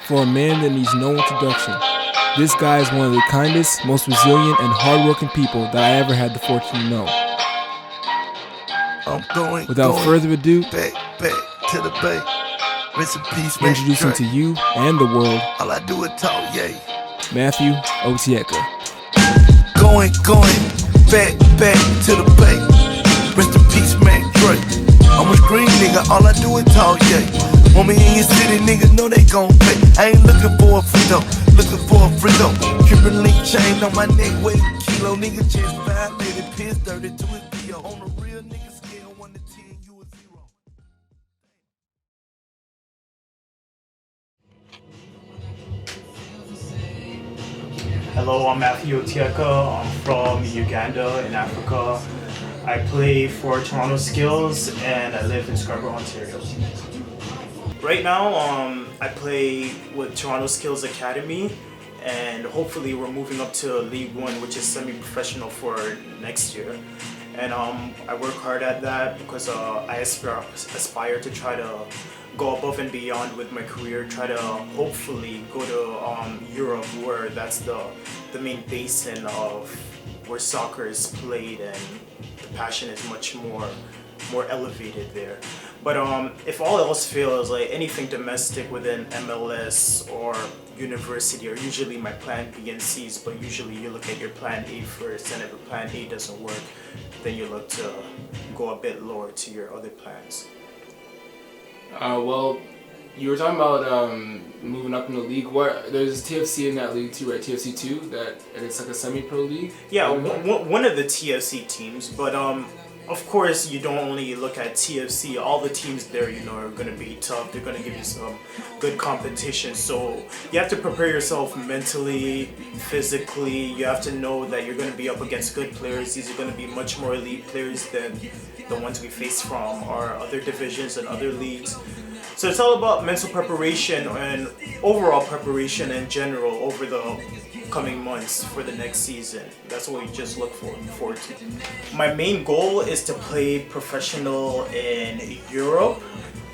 For a man that needs no introduction, this guy is one of the kindest, most resilient, and hardworking people that I ever had the fortune to know. Without further ado, back to the bay. Rest in peace, introducing to you and the world, all I do is talk, yay. Mathew Oteyka. Going, back to the bay. Rest in peace, man, Drake. I'm a screen nigga, all I do is talk, yay. Want me in your city, niggas know they gon' pay. I ain't looking for a free throw, looking for a free throw. Cuban link chain on my neck, weight a kilo. Nigga just violated, piss 30 to his PO. On a real nigga scale, 1 to 10, you a 0. Hello, I'm Mathew Oteyka. I'm from Uganda in Africa. I play for Toronto Skillz and I live in Scarborough, Ontario. Right now, I play with Toronto Skillz Academy, and hopefully we're moving up to League 1, which is semi-professional for next year. And I work hard at that because I aspire to try to go above and beyond with my career, try to hopefully go to Europe, where that's the main basin of where soccer is played, and the passion is much more elevated there. But if all else fails, like anything domestic within MLS or university are usually my plan B and C's, but usually you look at your plan A first, and if your plan A doesn't work, then you look to go a bit lower to your other plans. Well, you were talking about moving up in the league. There's TFC in that league too, right? TFC 2, and it's like a semi-pro league? Yeah, one of the TFC teams, but of course, you don't only look at TFC. All the teams there, are going to be tough. They're going to give you some good competition. So you have to prepare yourself mentally, physically. You have to know that you're going to be up against good players. These are going to be much more elite players than the ones we face from our other divisions and other leagues. So it's all about mental preparation and overall preparation in general over the coming months for the next season. That's what we just look forward to. My main goal is to play professional in Europe.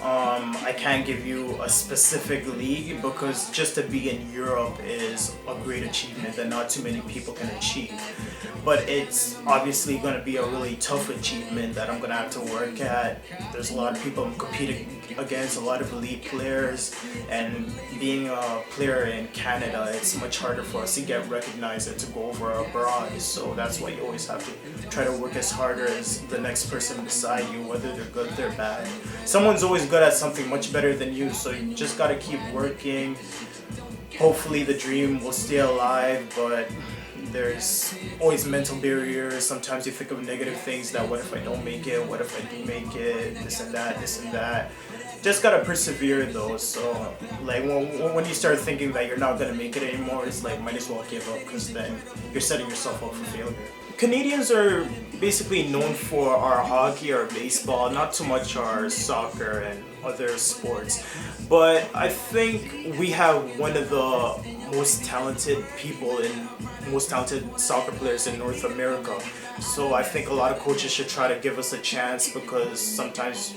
I can't give you a specific league because just to be in Europe is a great achievement that not too many people can achieve. But it's obviously going to be a really tough achievement that I'm going to have to work at. There's a lot of people I'm competing against, a lot of elite players, and being a player in Canada, it's much harder for us to get recognized and to go over abroad. So that's why you always have to try to work as harder as the next person beside you, whether they're good or they're bad. Someone's always good at something much better than you, so you just got to keep working. Hopefully the dream will stay alive, but there's always mental barriers. Sometimes you think of negative things, that what if I don't make it, what if I do make it, this and that. Just gotta persevere though. So like when you start thinking that you're not gonna make it anymore, it's like might as well give up, because then you're setting yourself up for failure. Canadians are basically known for our hockey, our baseball, not too much our soccer and other sports. But I think we have one of the most talented soccer players in North America. So I think a lot of coaches should try to give us a chance, because sometimes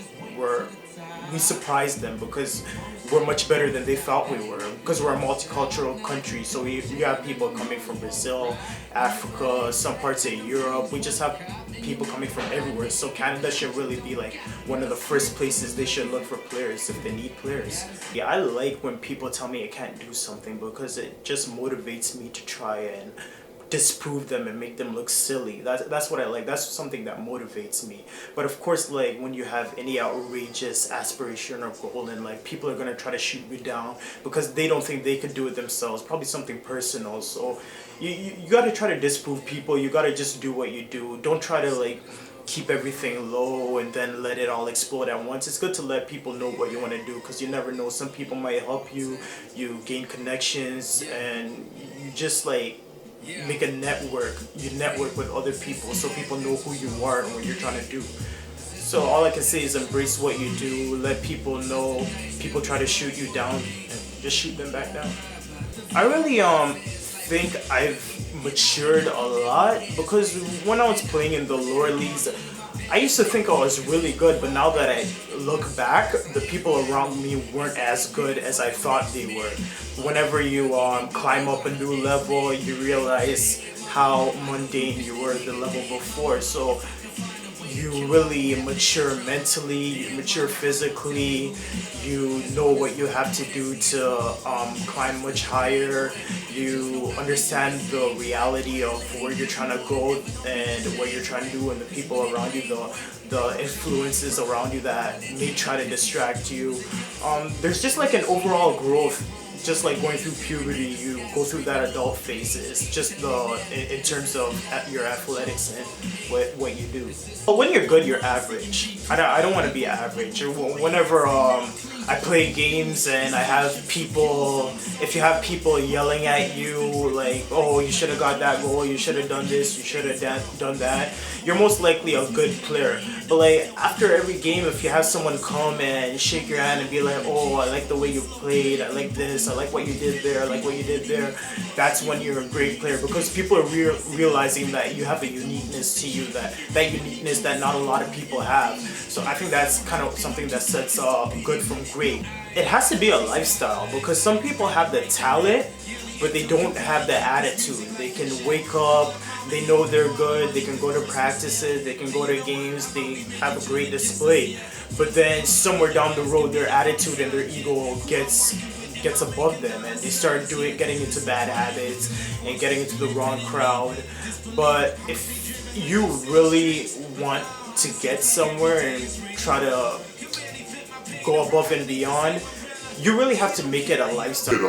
we surprise them because we're much better than they thought we were, because we're a multicultural country. So we have people coming from Brazil, Africa, some parts of Europe. We just have people coming from everywhere. So Canada should really be like one of the first places they should look for players if they need players. Yeah, I like when people tell me I can't do something, because it just motivates me to try and disprove them and make them look silly. That's what I like. That's something that motivates me. But of course, like when you have any outrageous aspiration or goal, and like people are gonna try to shoot you down because they don't think they could do it themselves, probably something personal. So you gotta try to disprove people. You gotta just do what you do. Don't try to like keep everything low and then let it all explode at once. It's good to let people know what you want to do, because you never know. Some people might help you. You gain connections, and you just like make a network. You network with other people so people know who you are and what you're trying to do. So all I can say is embrace what you do, let people know. People try to shoot you down, and just shoot them back down. I really think I've matured a lot, because when I was playing in the lower leagues, I used to think I was really good, but now that I look back, the people around me weren't as good as I thought they were. Whenever you climb up a new level, you realize how mundane you were at the level before. So you really mature mentally, you mature physically, you know what you have to do to climb much higher, you understand the reality of where you're trying to go and what you're trying to do, and the people around you, the influences around you that may try to distract you. There's just like an overall growth. Just like going through puberty, you go through that adult phase. It's just in terms of your athletics and what you do. But when you're good, you're average. I don't want to be average. Whenever I play games and I have people, if you have people yelling at you like, oh, you should have got that goal, you should have done this, you should have done that, you're most likely a good player. But like after every game, if you have someone come and shake your hand and be like, oh, I like the way you played, I like this, I like what you did there, I like what you did there, that's when you're a great player, because people are realizing that you have a uniqueness to you, that uniqueness that not a lot of people have. So I think that's kind of something that sets good from great. It has to be a lifestyle, because some people have the talent, but they don't have the attitude. They can wake up, they know they're good, they can go to practices, they can go to games, they have a great display. But then somewhere down the road, their attitude and their ego gets above them, and they start getting into bad habits and getting into the wrong crowd. But if you really want to get somewhere and try to go above and beyond, you really have to make it a lifestyle.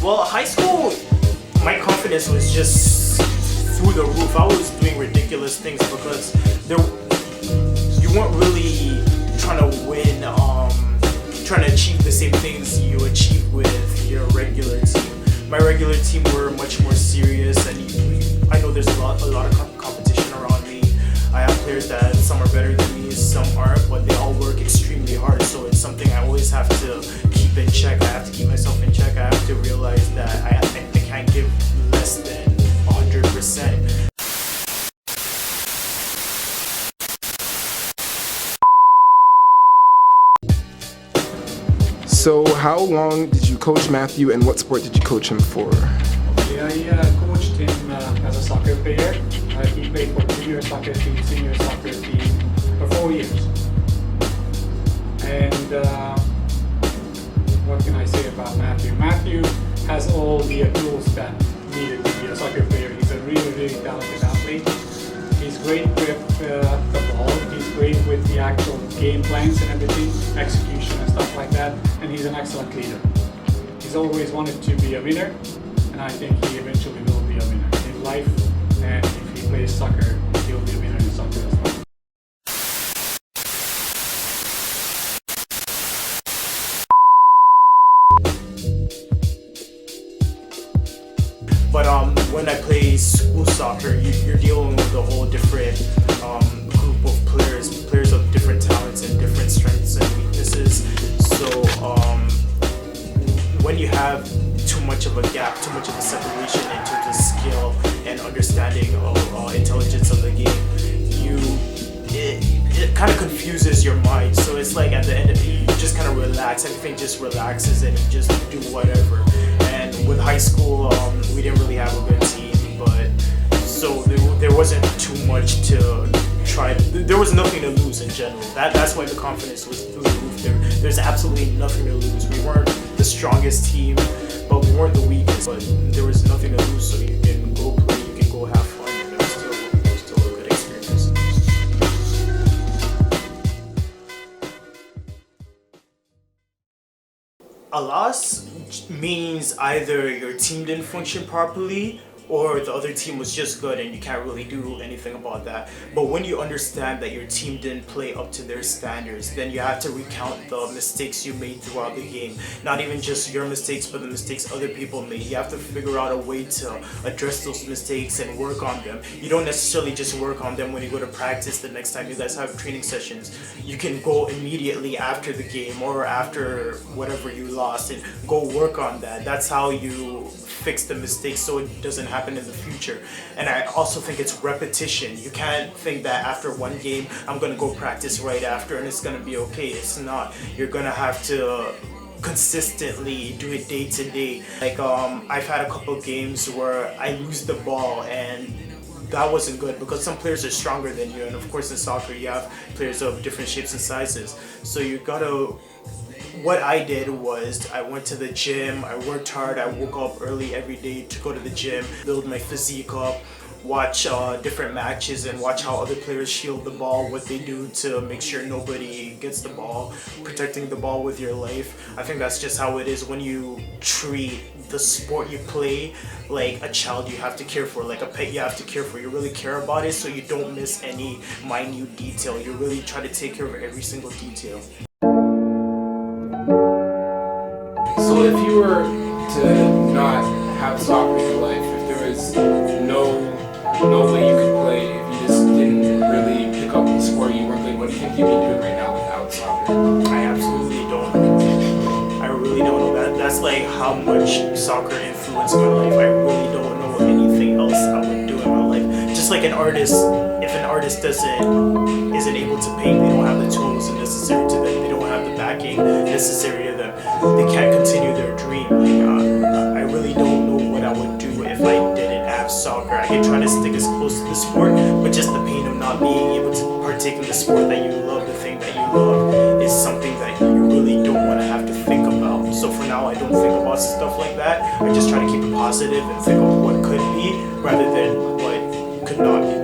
Well, high school, my confidence was just through the roof. I was doing ridiculous things because you weren't really trying to win, trying to achieve the same things you achieve with your regular team. My regular team were much more serious, and I know there's a lot of competition around me. I have players that some are better than me, some aren't, but they all work extremely hard. So it's something I always have to keep in check. I have to keep myself in check. I have to realize that I can't give less than 100%. So how long did you coach Mathew, and what sport did you coach him for? I coached him as a soccer player. He played for junior soccer team, senior soccer team for 4 years. And what can I say about Mathew? Mathew has all the tools that needed to be a soccer player. He's a really, really talented athlete. He's great with the ball. He's great with the actual game plans and everything, execution and stuff like that. And he's an excellent leader. He's always wanted to be a winner, and I think he eventually will be a winner in life. And if he plays soccer, he'll be a winner in soccer as well. But when I play school soccer, you're dealing with a whole different group of players of different talents and different strengths and weaknesses. So when you have too much of a gap, too much of a separation in terms of skill and understanding of intelligence of the game, it kind of confuses your mind. So it's like at the end of it, you just kind of relax. Everything just relaxes and you just do whatever. And with high school, we didn't really have a good team, but so there wasn't too much to try. There was nothing to lose in general. That's why the confidence was through the roof. There's absolutely nothing to lose. We weren't the strongest team, but we weren't the weakest. But there was nothing to lose, so you can go play, you can go have fun, and it was still a good experience. A loss means either your team didn't function properly or the other team was just good and you can't really do anything about that. But when you understand that your team didn't play up to their standards, then you have to recount the mistakes you made throughout the game. Not even just your mistakes, but the mistakes other people made. You have to figure out a way to address those mistakes and work on them. You don't necessarily just work on them when you go to practice the next time you guys have training sessions. You can go immediately after the game or after whatever you lost and go work on that. That's how you fix the mistakes so it doesn't happen in the future. And I also think it's repetition. You can't think that after one game I'm gonna go practice right after and it's gonna be okay. It's not. You're gonna have to consistently do it day to day. Like I've had a couple games where I lose the ball and that wasn't good because some players are stronger than you, and of course in soccer you have players of different shapes and sizes. So you gotta, what I did was I went to the gym, I worked hard, I woke up early every day to go to the gym, build my physique up, watch different matches and watch how other players shield the ball, what they do to make sure nobody gets the ball, protecting the ball with your life. I think that's just how it is when you treat the sport you play like a child you have to care for, like a pet you have to care for. You really care about it so you don't miss any minute detail. You really try to take care of every single detail. So if you were to not have soccer in your life, if there was no way you could play, if you just didn't really pick up the sport you weren't good, what do you think you'd be doing right now without soccer? I absolutely don't know. I really don't know. That's like how much soccer influenced my life. I really don't know anything else I would do in my life. Just like an artist, if an artist isn't able to paint, they don't have the tools necessary to them, they don't have the backing necessary to them, they can't continue their dream. Like, I really don't know what I would do if I didn't have soccer. I could try to stick as close to the sport, but just the pain of not being able to partake in the sport that you love, the thing that you love, is something that you really don't want to have to think about. So for now, I don't think about stuff like that. I just try to keep it positive and think of what could be rather than what could not be.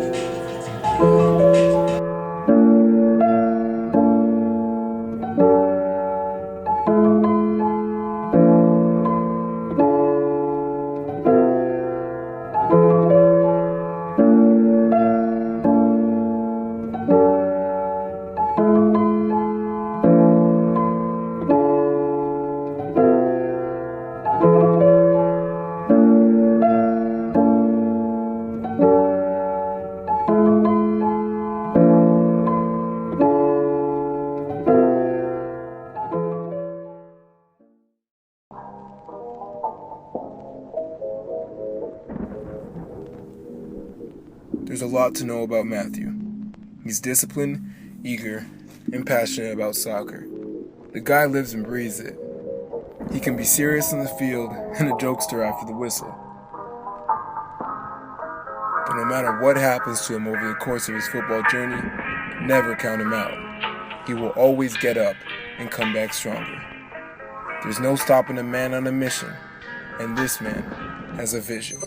There's a lot to know about Mathew. He's disciplined, eager, and passionate about soccer. The guy lives and breathes it. He can be serious in the field and a jokester after the whistle. But no matter what happens to him over the course of his football journey, never count him out. He will always get up and come back stronger. There's no stopping a man on a mission, and this man has a vision.